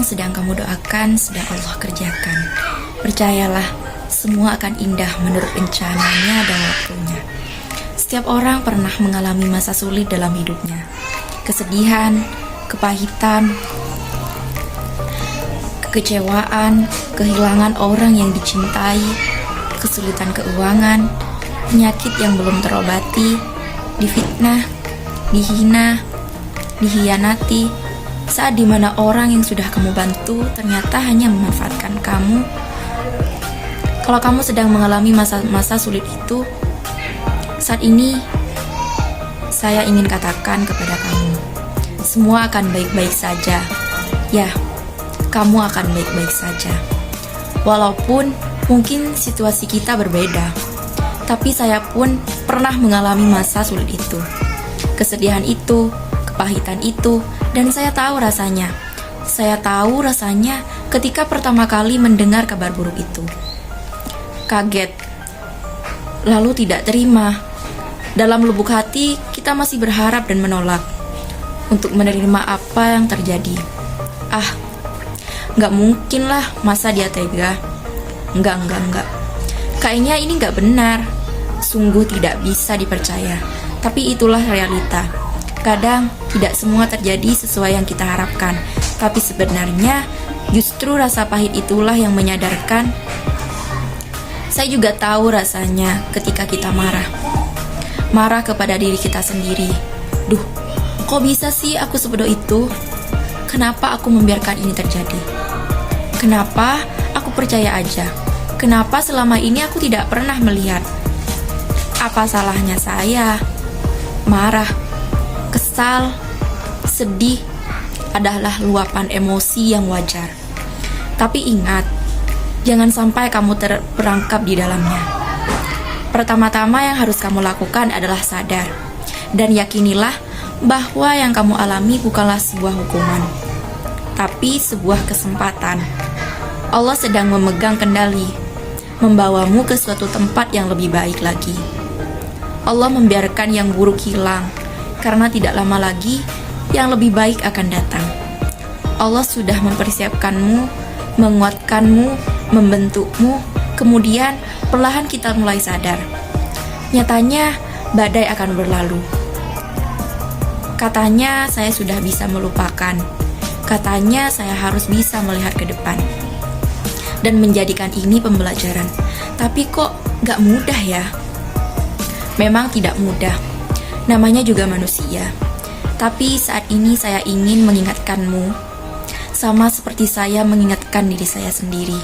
yang sedang kamu doakan sedang Allah kerjakan. Percayalah, semua akan indah menurut rencananya dan waktunya. Setiap orang pernah mengalami masa sulit dalam hidupnya. Kesedihan, kepahitan, kekecewaan, kehilangan orang yang dicintai, kesulitan keuangan, penyakit yang belum terobati, difitnah, dihina, dihianati, saat dimana orang yang sudah kamu bantu ternyata hanya memanfaatkan kamu. Kalau kamu sedang mengalami masa-masa sulit itu, saat ini saya ingin katakan kepada kamu, semua akan baik-baik saja. Ya, kamu akan baik-baik saja. Walaupun mungkin situasi kita berbeda, tapi saya pun pernah mengalami masa sulit itu. Kesedihan itu, kepahitan itu, dan saya tahu rasanya. Saya tahu rasanya ketika pertama kali mendengar kabar buruk itu. Kaget, lalu tidak terima. Dalam lubuk hati, kita masih berharap dan menolak untuk menerima apa yang terjadi. Gak mungkin lah, masa dia tega? Enggak. Kayaknya ini gak benar. Sungguh tidak bisa dipercaya. Tapi itulah realita. Kadang tidak semua terjadi sesuai yang kita harapkan. Tapi sebenarnya justru rasa pahit itulah yang menyadarkan. Saya juga tahu rasanya ketika kita marah kepada diri kita sendiri. Duh, kok bisa sih aku sebodoh itu? Kenapa aku membiarkan ini terjadi? Kenapa aku percaya aja? Kenapa selama ini aku tidak pernah melihat? Apa salahnya saya? Marah, kesal, sedih adalah luapan emosi yang wajar. Tapi ingat, jangan sampai kamu terperangkap di dalamnya. Pertama-tama yang harus kamu lakukan adalah sadar dan yakinilah bahwa yang kamu alami bukanlah sebuah hukuman, tapi sebuah kesempatan. Allah sedang memegang kendali, membawamu ke suatu tempat yang lebih baik lagi. Allah membiarkan yang buruk hilang, karena tidak lama lagi yang lebih baik akan datang. Allah sudah mempersiapkanmu, menguatkanmu, membentukmu, kemudian perlahan kita mulai sadar. Nyatanya, badai akan berlalu. Katanya saya sudah bisa melupakan. Katanya saya harus bisa melihat ke depan dan menjadikan ini pembelajaran. Tapi kok gak mudah ya? Memang tidak mudah. Namanya juga manusia. Tapi saat ini saya ingin mengingatkanmu, sama seperti saya mengingatkan diri saya sendiri.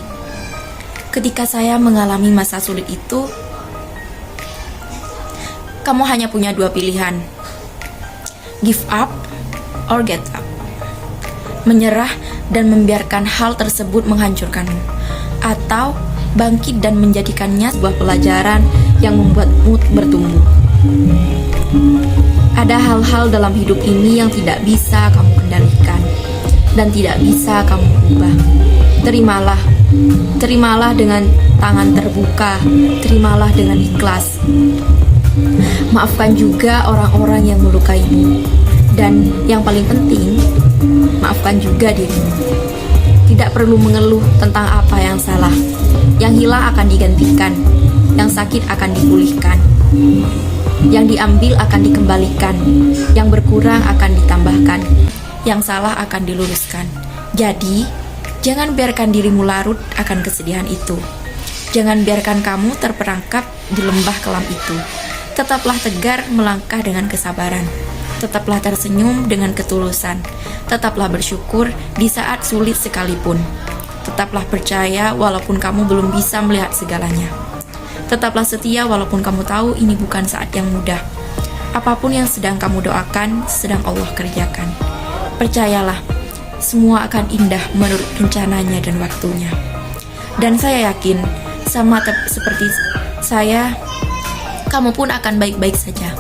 Ketika saya mengalami masa sulit itu, kamu hanya punya dua pilihan. Give up or get up. Menyerah dan membiarkan hal tersebut menghancurkanmu, atau bangkit dan menjadikannya sebuah pelajaran yang membuatmu bertumbuh. Ada hal-hal dalam hidup ini yang tidak bisa kamu kendalikan dan tidak bisa kamu ubah. Terimalah dengan tangan terbuka, terimalah dengan ikhlas. Maafkan juga orang-orang yang melukaimu, dan yang paling penting, maafkan juga dirimu. Tidak perlu mengeluh tentang apa yang salah. Yang hilang akan digantikan, yang sakit akan dipulihkan, yang diambil akan dikembalikan, yang berkurang akan ditambahkan, yang salah akan diluruskan. Jadi, jangan biarkan dirimu larut akan kesedihan itu. Jangan biarkan kamu terperangkap di lembah kelam itu. Tetaplah tegar melangkah dengan kesabaran. Tetaplah tersenyum dengan ketulusan. Tetaplah bersyukur di saat sulit sekalipun. Tetaplah percaya walaupun kamu belum bisa melihat segalanya. Tetaplah setia walaupun kamu tahu ini bukan saat yang mudah. Apapun yang sedang kamu doakan, sedang Allah kerjakan. Percayalah, semua akan indah menurut rencananya dan waktunya. Dan saya yakin, sama seperti saya, kamu pun akan baik-baik saja.